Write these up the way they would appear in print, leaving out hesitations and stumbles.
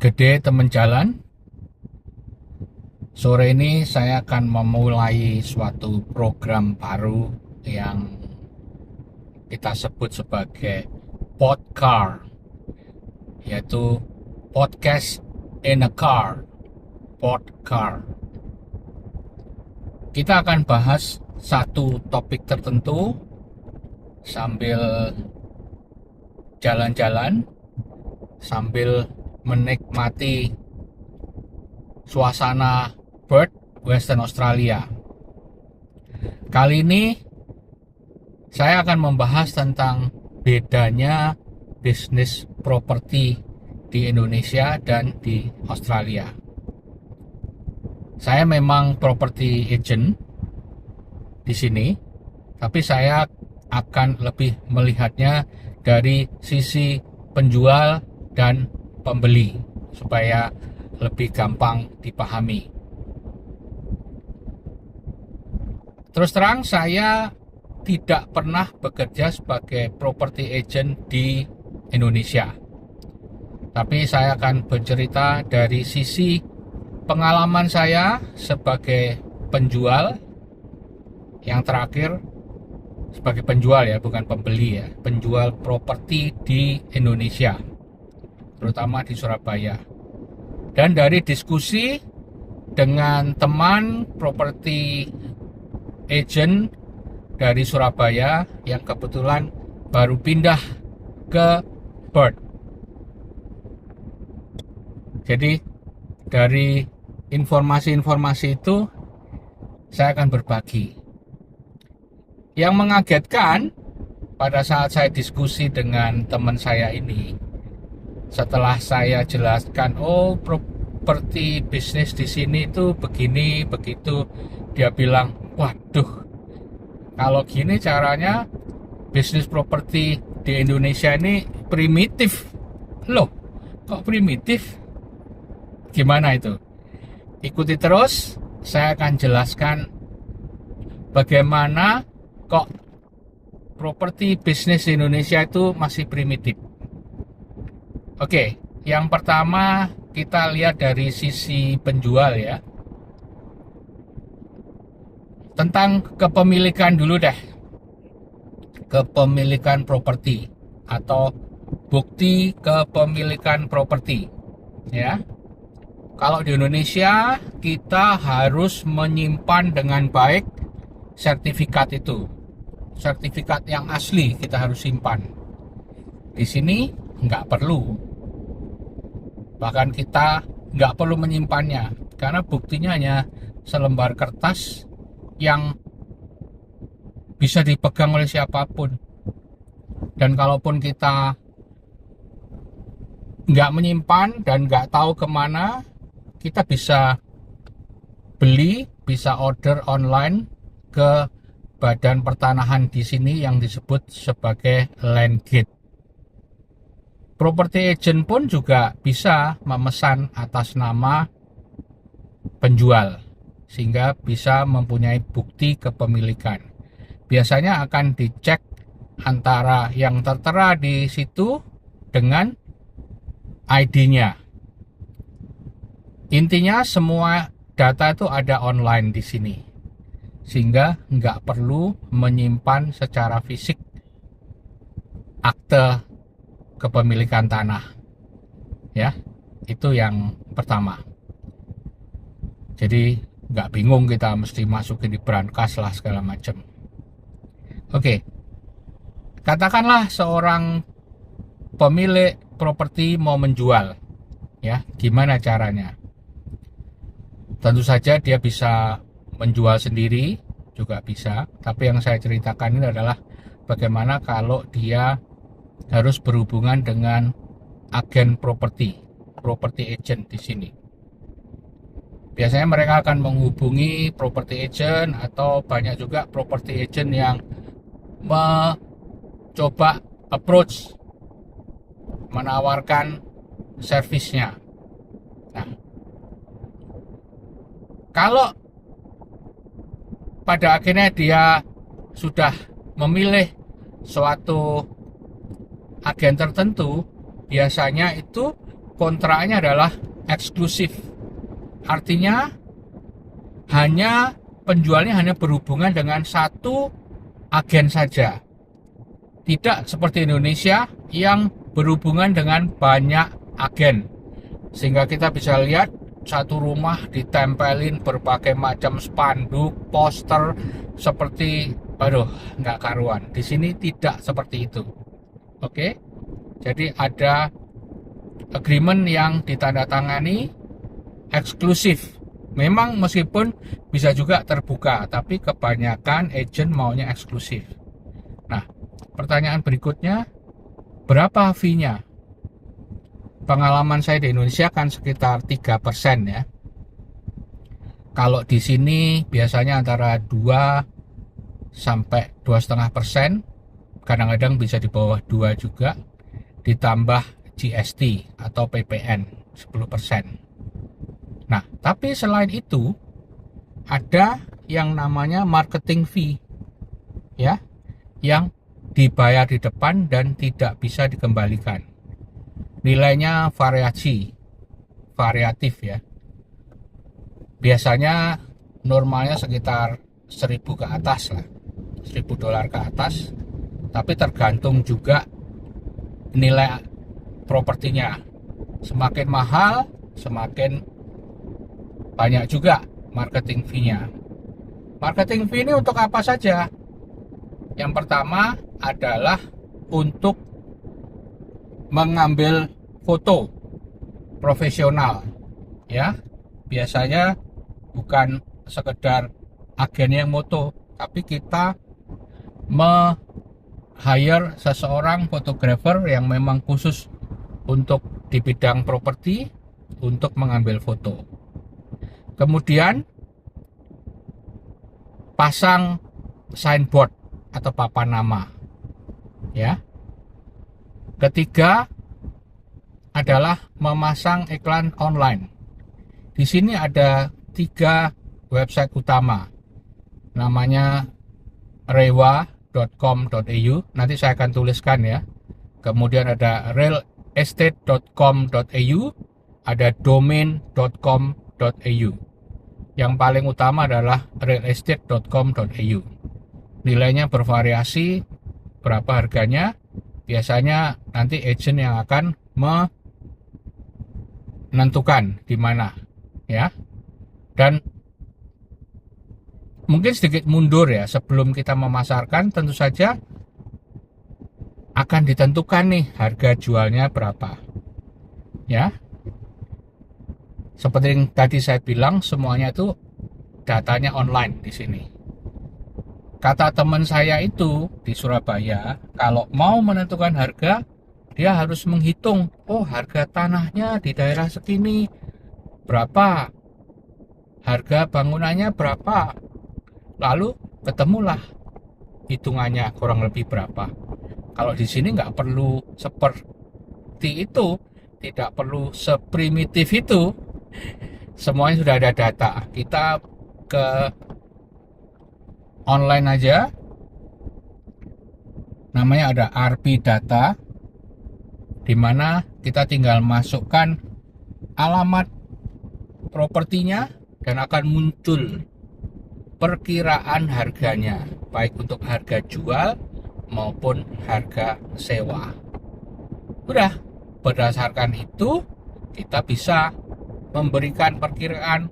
Gede teman jalan. Sore ini saya akan memulai suatu program baru yang kita sebut sebagai podcast, yaitu podcast in a car. Podcast. Kita akan bahas satu topik tertentu sambil jalan-jalan, sambil menikmati suasana Perth, Western Australia. Kali ini saya akan membahas tentang bedanya bisnis properti di Indonesia dan di Australia. Saya memang property agent di sini, tapi saya akan lebih melihatnya dari sisi penjual dan pembeli supaya lebih gampang dipahami. Terus terang, saya tidak pernah bekerja sebagai property agent di Indonesia. Tapi saya akan bercerita dari sisi pengalaman saya sebagai penjual. Yang terakhir, sebagai penjual ya, bukan pembeli ya, penjual properti di Indonesia, terutama di Surabaya. Dan dari diskusi dengan teman properti agent dari Surabaya yang kebetulan baru pindah ke Perth. Jadi dari informasi-informasi itu saya akan berbagi. Yang mengagetkan pada saat saya diskusi dengan teman saya ini, setelah saya jelaskan, properti bisnis di sini itu begini begitu, dia bilang, waduh, kalau gini caranya bisnis properti di Indonesia ini primitif. Loh, kok primitif? Gimana itu? Ikuti terus, saya akan jelaskan bagaimana kok properti bisnis di Indonesia itu masih primitif. Oke, yang pertama kita lihat dari sisi penjual ya. Tentang kepemilikan dulu deh. Kepemilikan properti atau bukti kepemilikan properti ya. Kalau di Indonesia kita harus menyimpan dengan baik sertifikat itu. Sertifikat yang asli kita harus simpan. Di sini nggak perlu. Bahkan kita nggak perlu menyimpannya karena buktinya hanya selembar kertas yang bisa dipegang oleh siapapun. Dan kalaupun kita nggak menyimpan dan nggak tahu kemana, kita bisa beli, bisa order online ke badan pertanahan di sini yang disebut sebagai land gate. Property agent pun juga bisa memesan atas nama penjual sehingga bisa mempunyai bukti kepemilikan. Biasanya akan dicek antara yang tertera di situ dengan ID-nya. Intinya semua data itu ada online di sini, sehingga nggak perlu menyimpan secara fisik akte kepemilikan tanah. Ya, itu yang pertama. Jadi nggak bingung kita mesti masukin di brankas lah segala macam. Oke, katakanlah seorang pemilik properti mau menjual, ya, gimana caranya? Tentu saja dia bisa menjual sendiri, juga bisa. Tapi yang saya ceritakan ini adalah bagaimana kalau dia harus berhubungan dengan agen properti agent di sini. Biasanya mereka akan menghubungi property agent atau banyak juga property agent yang mencoba approach, menawarkan servisnya. Nah, kalau pada akhirnya dia sudah memilih suatu agen tertentu, biasanya itu kontraknya adalah eksklusif. Artinya penjualnya hanya berhubungan dengan satu agen saja. Tidak seperti Indonesia yang berhubungan dengan banyak agen. Sehingga kita bisa lihat satu rumah ditempelin berbagai macam spanduk, poster seperti nggak karuan. Di sini tidak seperti itu. Oke. Jadi ada agreement yang ditandatangani eksklusif. Memang meskipun bisa juga terbuka, tapi kebanyakan agent maunya eksklusif. Nah, pertanyaan berikutnya, berapa fee-nya? Pengalaman saya di Indonesia kan sekitar 3% ya. Kalau di sini biasanya antara 2 sampai 2,5%, kadang-kadang bisa di bawah 2 juga, ditambah GST atau PPN 10%. Nah, tapi selain itu ada yang namanya marketing fee ya, yang dibayar di depan dan tidak bisa dikembalikan. Nilainya variatif ya. Biasanya normalnya sekitar 1.000 ke atas lah, $1.000 ke atas, tapi tergantung juga nilai propertinya. Semakin mahal, semakin banyak juga marketing fee-nya. Marketing fee ini untuk apa saja? Yang pertama adalah untuk mengambil foto profesional ya. Biasanya bukan sekedar agen yang moto, tapi kita hire seseorang fotografer yang memang khusus untuk di bidang properti untuk mengambil foto. Kemudian pasang signboard atau papan nama ya. Ketiga adalah memasang iklan online. Di sini ada 3 website utama, namanya rewa.com.eu, nanti saya akan tuliskan ya. Kemudian ada realestate.com.eu, ada domain.com.eu. Yang paling utama adalah realestate.com.eu. Nilainya bervariasi, berapa harganya, biasanya nanti agent yang akan menentukan di mana ya. Dan mungkin sedikit mundur ya, sebelum kita memasarkan tentu saja akan ditentukan nih harga jualnya berapa ya. Seperti yang tadi saya bilang, semuanya itu datanya online di sini. Kata teman saya itu di Surabaya, kalau mau menentukan harga, dia harus menghitung, oh harga tanahnya di daerah segini berapa, harga bangunannya berapa, lalu ketemulah hitungannya kurang lebih berapa. Kalau di sini nggak perlu seperti itu, tidak perlu seprimitif itu, semuanya sudah ada data. Kita ke online aja, namanya ada RP Data, di mana kita tinggal masukkan alamat propertinya dan akan muncul perkiraan harganya, baik untuk harga jual maupun harga sewa. Udah, berdasarkan itu kita bisa memberikan perkiraan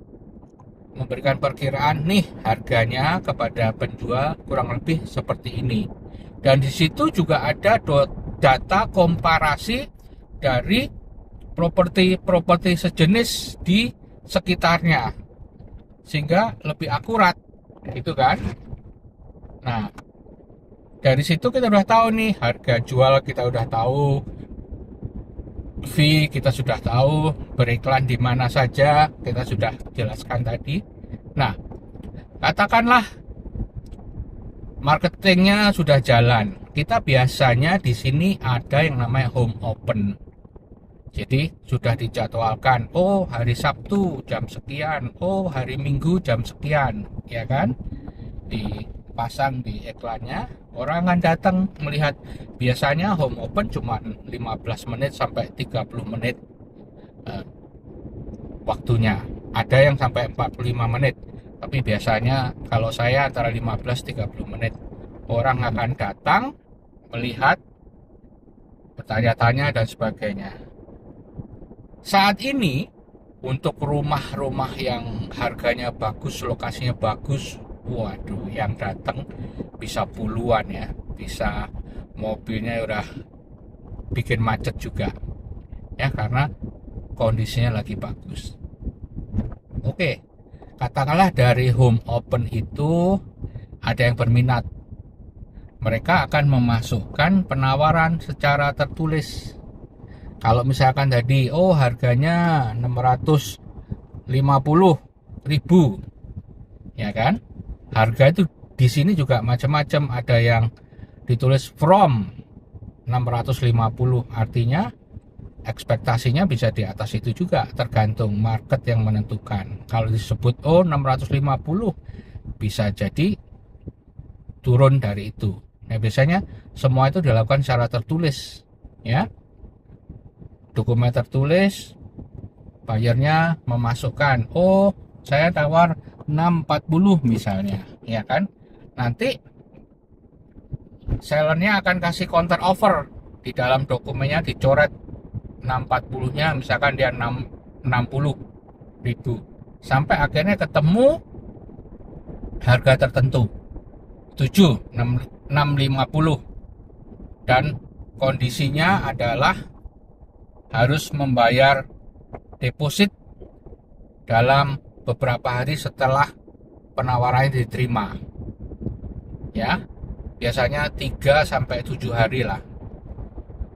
nih harganya kepada penjual kurang lebih seperti ini. Dan di situ juga ada data komparasi dari properti sejenis di sekitarnya, sehingga lebih akurat gitu kan. Nah, dari situ kita udah tahu nih harga jual, kita udah tahu fee, kita sudah tahu beriklan di mana saja, kita sudah jelaskan tadi. Nah, katakanlah marketingnya sudah jalan, kita biasanya di sini ada yang namanya home open. Jadi sudah dijadwalkan, oh hari Sabtu jam sekian, oh hari Minggu jam sekian, ya kan? Dipasang di iklannya, orang akan datang melihat. Biasanya home open cuma 15 menit sampai 30 menit. eh, waktunya. Ada yang sampai 45 menit, tapi biasanya kalau saya antara 15-30 menit. Orang akan datang, melihat, bertanya-tanya dan sebagainya. Saat ini untuk rumah-rumah yang harganya bagus, lokasinya bagus, waduh, yang datang bisa puluhan ya, bisa mobilnya udah bikin macet juga ya, karena kondisinya lagi bagus. Oke, katakanlah dari home open itu ada yang berminat, mereka akan memasukkan penawaran secara tertulis. Kalau misalkan tadi, oh harganya 650.000, ya kan? Harga itu di sini juga macam-macam, ada yang ditulis from 650, artinya ekspektasinya bisa di atas itu juga, tergantung market yang menentukan. Kalau disebut oh 650, bisa jadi turun dari itu. Nah, biasanya semua itu dilakukan secara tertulis, ya. Dokumen tertulis, buyernya memasukkan, oh saya tawar 640 misalnya, ya kan? Nanti sellernya akan kasih counter offer, di dalam dokumennya dicoret 640-nya, misalkan dia 60.000, sampai akhirnya ketemu harga tertentu 650, dan kondisinya adalah harus membayar deposit dalam beberapa hari setelah penawarannya diterima, ya, biasanya 3-7 hari lah.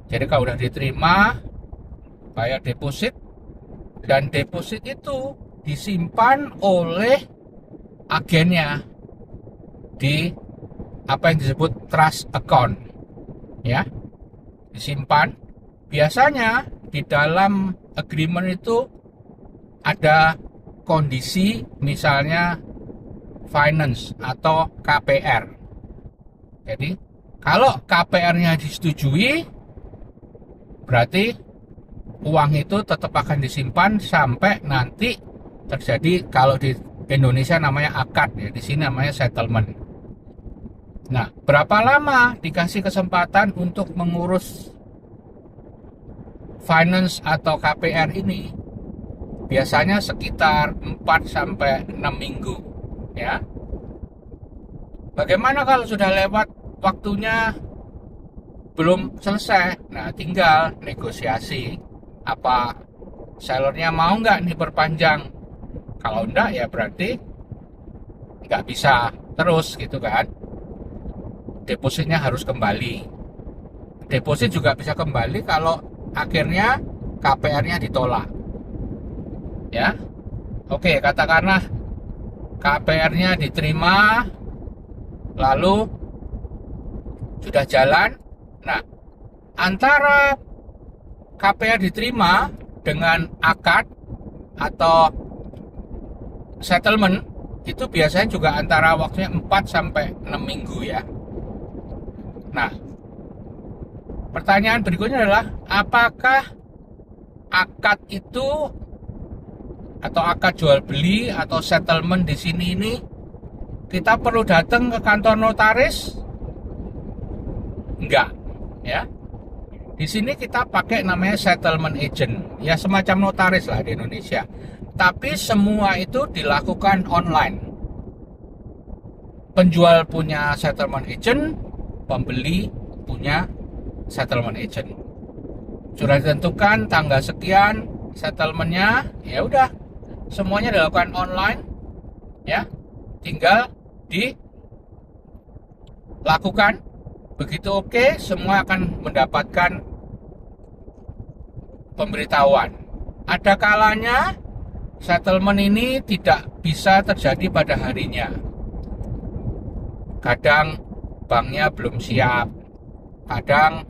Jadi kalau udah diterima, bayar deposit, dan deposit itu disimpan oleh agennya di apa yang disebut trust account, ya, disimpan. Biasanya di dalam agreement itu ada kondisi, misalnya finance atau KPR. Jadi kalau KPR-nya disetujui, berarti uang itu tetap akan disimpan sampai nanti terjadi, kalau di Indonesia namanya akad ya, di sini namanya settlement. Nah, berapa lama dikasih kesempatan untuk mengurus finance atau KPR ini? Biasanya sekitar 4-6 minggu, ya. Bagaimana kalau sudah lewat waktunya belum selesai? Nah, tinggal negosiasi, apa sellernya mau nggak nih perpanjang. Kalau enggak, ya berarti nggak bisa terus gitu kan. Depositnya harus kembali. Deposit juga bisa kembali kalau akhirnya KPR-nya ditolak, ya. Oke, katakanlah KPR-nya diterima, lalu sudah jalan. Nah, antara KPR diterima dengan akad atau settlement itu biasanya juga antara waktunya 4-6 minggu ya. Nah, pertanyaan berikutnya adalah, apakah akad itu atau akad jual beli atau settlement di sini ini kita perlu datang ke kantor notaris? Enggak, ya. Di sini kita pakai namanya settlement agent, ya semacam notaris lah di Indonesia. Tapi semua itu dilakukan online. Penjual punya settlement agent, pembeli punya settlement agent. Sudah ditentukan tanggal sekian settlementnya, ya udah, semuanya dilakukan online, ya, tinggal dilakukan. Begitu oke, semua akan mendapatkan pemberitahuan. Ada kalanya settlement ini tidak bisa terjadi pada harinya. Kadang banknya belum siap, kadang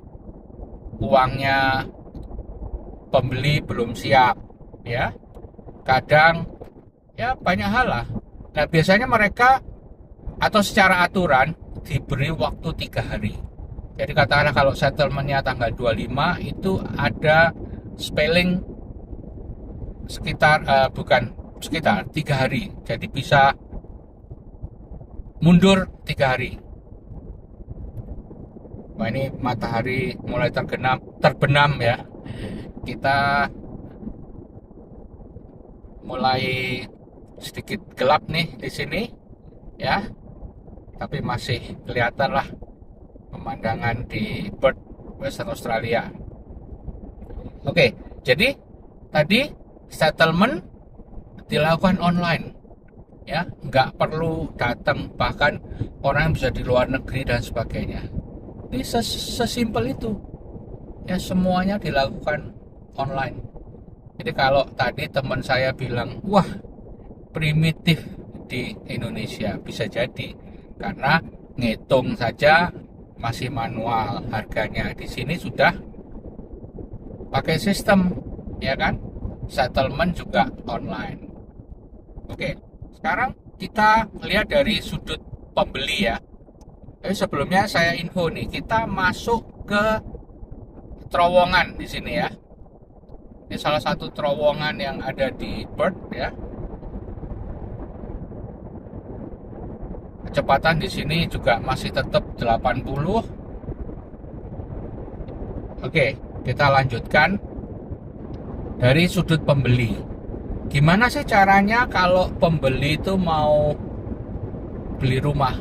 uangnya pembeli belum siap, ya. Kadang ya banyak hal lah. Nah, biasanya mereka atau secara aturan diberi waktu 3 hari. Jadi katakanlah kalau settlementnya tanggal 25, itu ada spelling sekitar bukan sekitar 3 hari, jadi bisa mundur 3 hari. Wah, ini matahari mulai terbenam ya. Kita mulai sedikit gelap nih di sini ya, tapi masih kelihatan lah pemandangan di Perth, Western Australia. Oke, jadi tadi settlement dilakukan online ya, nggak perlu datang, bahkan orang bisa di luar negeri dan sebagainya. Ini sesimpel itu ya, semuanya dilakukan online. Jadi kalau tadi teman saya bilang, wah primitif di Indonesia, bisa jadi karena ngitung saja masih manual, harganya di sini sudah pakai sistem ya kan, settlement juga online. Oke, sekarang kita lihat dari sudut pembeli ya. Tapi sebelumnya saya info nih, kita masuk ke terowongan di sini ya. Ini salah satu terowongan yang ada di Perth ya. Kecepatan di sini juga masih tetap 80. Oke, kita lanjutkan dari sudut pembeli. Gimana sih caranya kalau pembeli itu mau beli rumah?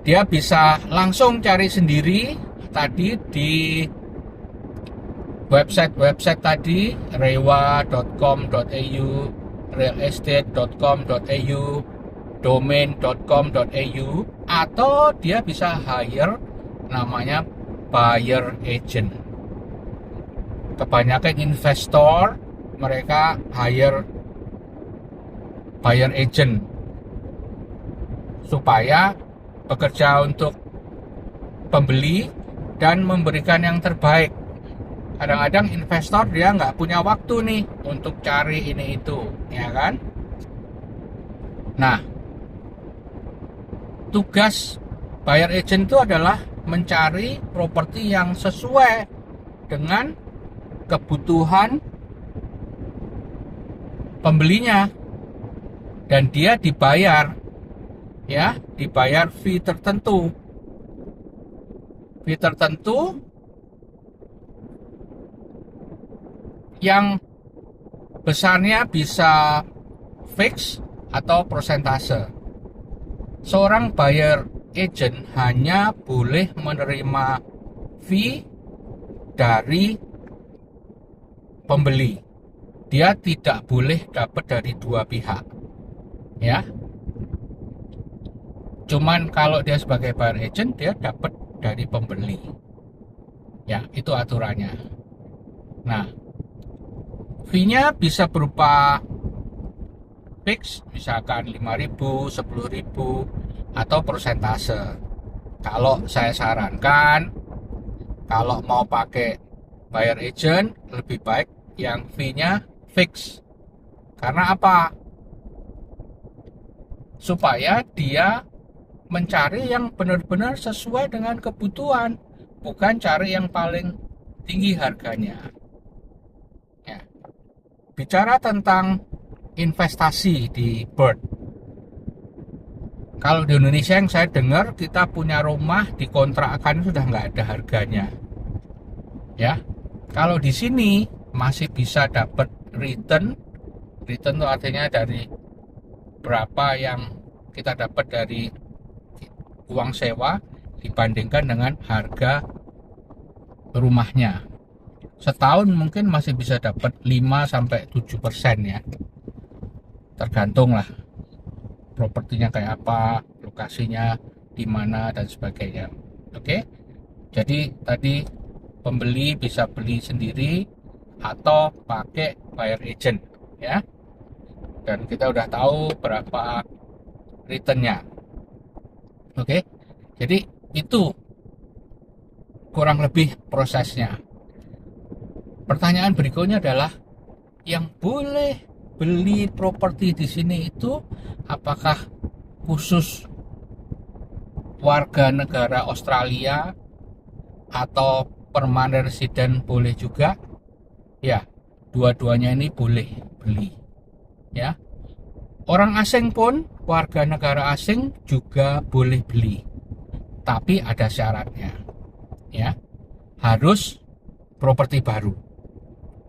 Dia bisa langsung cari sendiri tadi di website tadi, rewa.com.au, realestate.com.au, domain.com.au, atau dia bisa hire namanya buyer agent. Kebanyakan investor mereka hire buyer agent supaya bekerja untuk pembeli dan memberikan yang terbaik. Kadang-kadang investor dia nggak punya waktu nih untuk cari ini itu, ya kan? Nah, tugas buyer agent itu adalah mencari properti yang sesuai dengan kebutuhan pembelinya, dan dia dibayar fee tertentu. Fee tertentu yang besarnya bisa fix atau persentase. Seorang buyer agent hanya boleh menerima fee dari pembeli. Dia tidak boleh dapat dari dua pihak. Ya. Cuman kalau dia sebagai buyer agent, dia dapat dari pembeli. Ya, itu aturannya. Nah, fee-nya bisa berupa fix, misalkan 5.000, 10.000, atau persentase. Kalau saya sarankan, kalau mau pakai buyer agent, lebih baik yang fee-nya fix. Karena apa? Supaya dia mencari yang benar-benar sesuai dengan kebutuhan, bukan cari yang paling tinggi harganya. Ya. Bicara tentang investasi di Perth, kalau di Indonesia yang saya dengar, kita punya rumah dikontrakkan sudah nggak ada harganya. Ya, kalau di sini masih bisa dapat return itu artinya dari berapa yang kita dapat dari uang sewa dibandingkan dengan harga rumahnya. Setahun mungkin masih bisa dapat 5-7% ya. Tergantung lah propertinya kayak apa, lokasinya di mana dan sebagainya. Oke. Jadi tadi pembeli bisa beli sendiri atau pakai buyer agent ya. Dan kita udah tahu berapa returnnya. Oke, jadi itu kurang lebih prosesnya. Pertanyaan berikutnya adalah, yang boleh beli properti di sini itu apakah khusus warga negara Australia atau permanent resident boleh juga? Ya, dua-duanya ini boleh beli, ya. Orang asing pun, warga negara asing juga boleh beli, tapi ada syaratnya, ya. Harus properti baru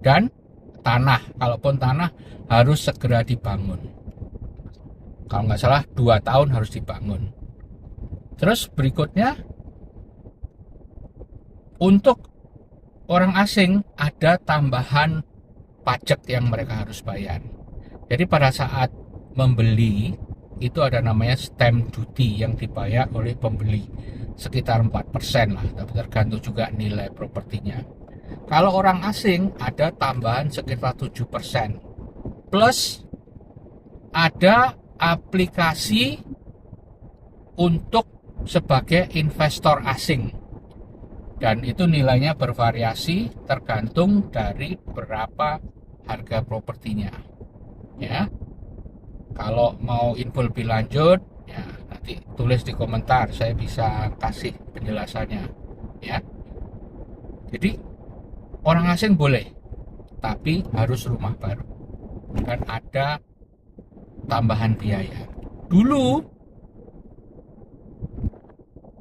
dan tanah, kalaupun tanah harus segera dibangun. Kalau nggak salah 2 tahun harus dibangun. Terus berikutnya, untuk orang asing ada tambahan pajak yang mereka harus bayar. Jadi pada saat membeli itu ada namanya stamp duty yang dibayar oleh pembeli, sekitar 4% lah, tapi tergantung juga nilai propertinya. Kalau orang asing ada tambahan sekitar 7%, plus ada aplikasi untuk sebagai investor asing, dan itu nilainya bervariasi tergantung dari berapa harga propertinya, ya. Kalau mau info lebih lanjut, ya nanti tulis di komentar, saya bisa kasih penjelasannya, ya. Jadi orang asing boleh, tapi harus rumah baru dan ada tambahan biaya. Dulu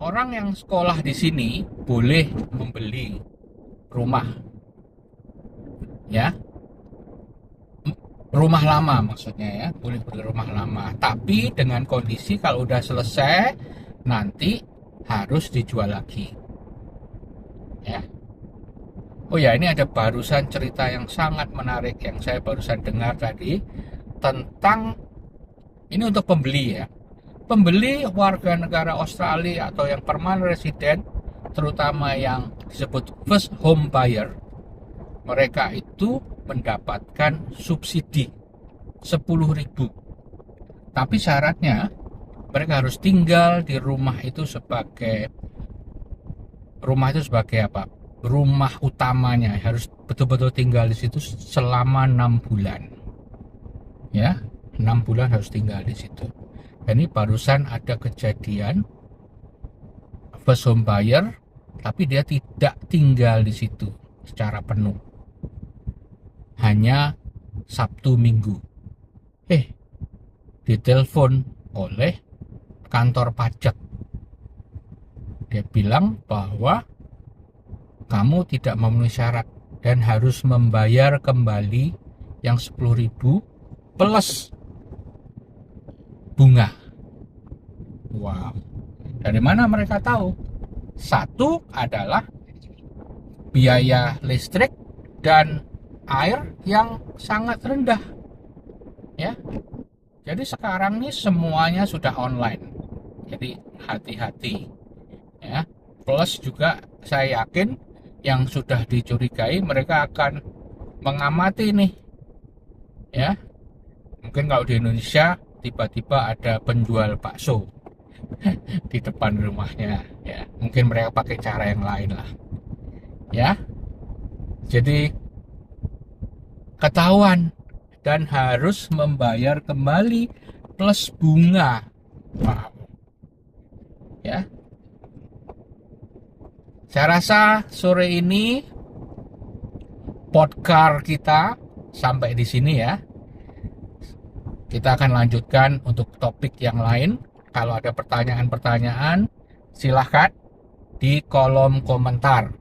orang yang sekolah di sini boleh membeli rumah, ya. Rumah lama maksudnya, ya, boleh beli rumah lama, tapi dengan kondisi kalau udah selesai nanti harus dijual lagi, ya. Oh ya, ini ada barusan cerita yang sangat menarik yang saya barusan dengar tadi tentang, ini untuk pembeli, ya. Pembeli warga negara Australia atau yang permanent resident, terutama yang disebut first home buyer, mereka itu mendapatkan subsidi 10.000. Tapi syaratnya mereka harus tinggal di rumah itu sebagai apa? Rumah utamanya, harus betul-betul tinggal di situ selama 6 bulan. Ya, 6 bulan harus tinggal di situ. Ini barusan ada kejadian first home buyer, tapi dia tidak tinggal di situ secara penuh, hanya Sabtu Minggu. Ditelepon oleh kantor pajak. Dia bilang bahwa kamu tidak memenuhi syarat dan harus membayar kembali yang 10.000 plus bunga. Wow. Dari mana mereka tahu? Satu adalah biaya listrik dan air yang sangat rendah, ya. Jadi sekarang nih semuanya sudah online, jadi hati-hati, ya. Plus juga saya yakin yang sudah dicurigai mereka akan mengamati nih, ya. Mungkin kalau di Indonesia tiba-tiba ada penjual bakso di depan rumahnya, ya. Mungkin mereka pakai cara yang lain lah, ya. Jadi ketahuan dan harus membayar kembali plus bunga. Wow. Ya. Saya rasa sore ini podcast kita sampai di sini, ya. Kita akan lanjutkan untuk topik yang lain. Kalau ada pertanyaan-pertanyaan, silahkan di kolom komentar.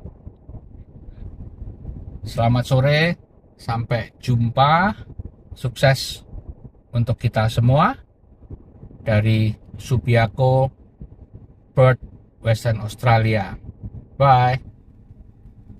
Selamat sore, sampai jumpa. Sukses untuk kita semua dari Subiaco, Perth, Western Australia. Bye.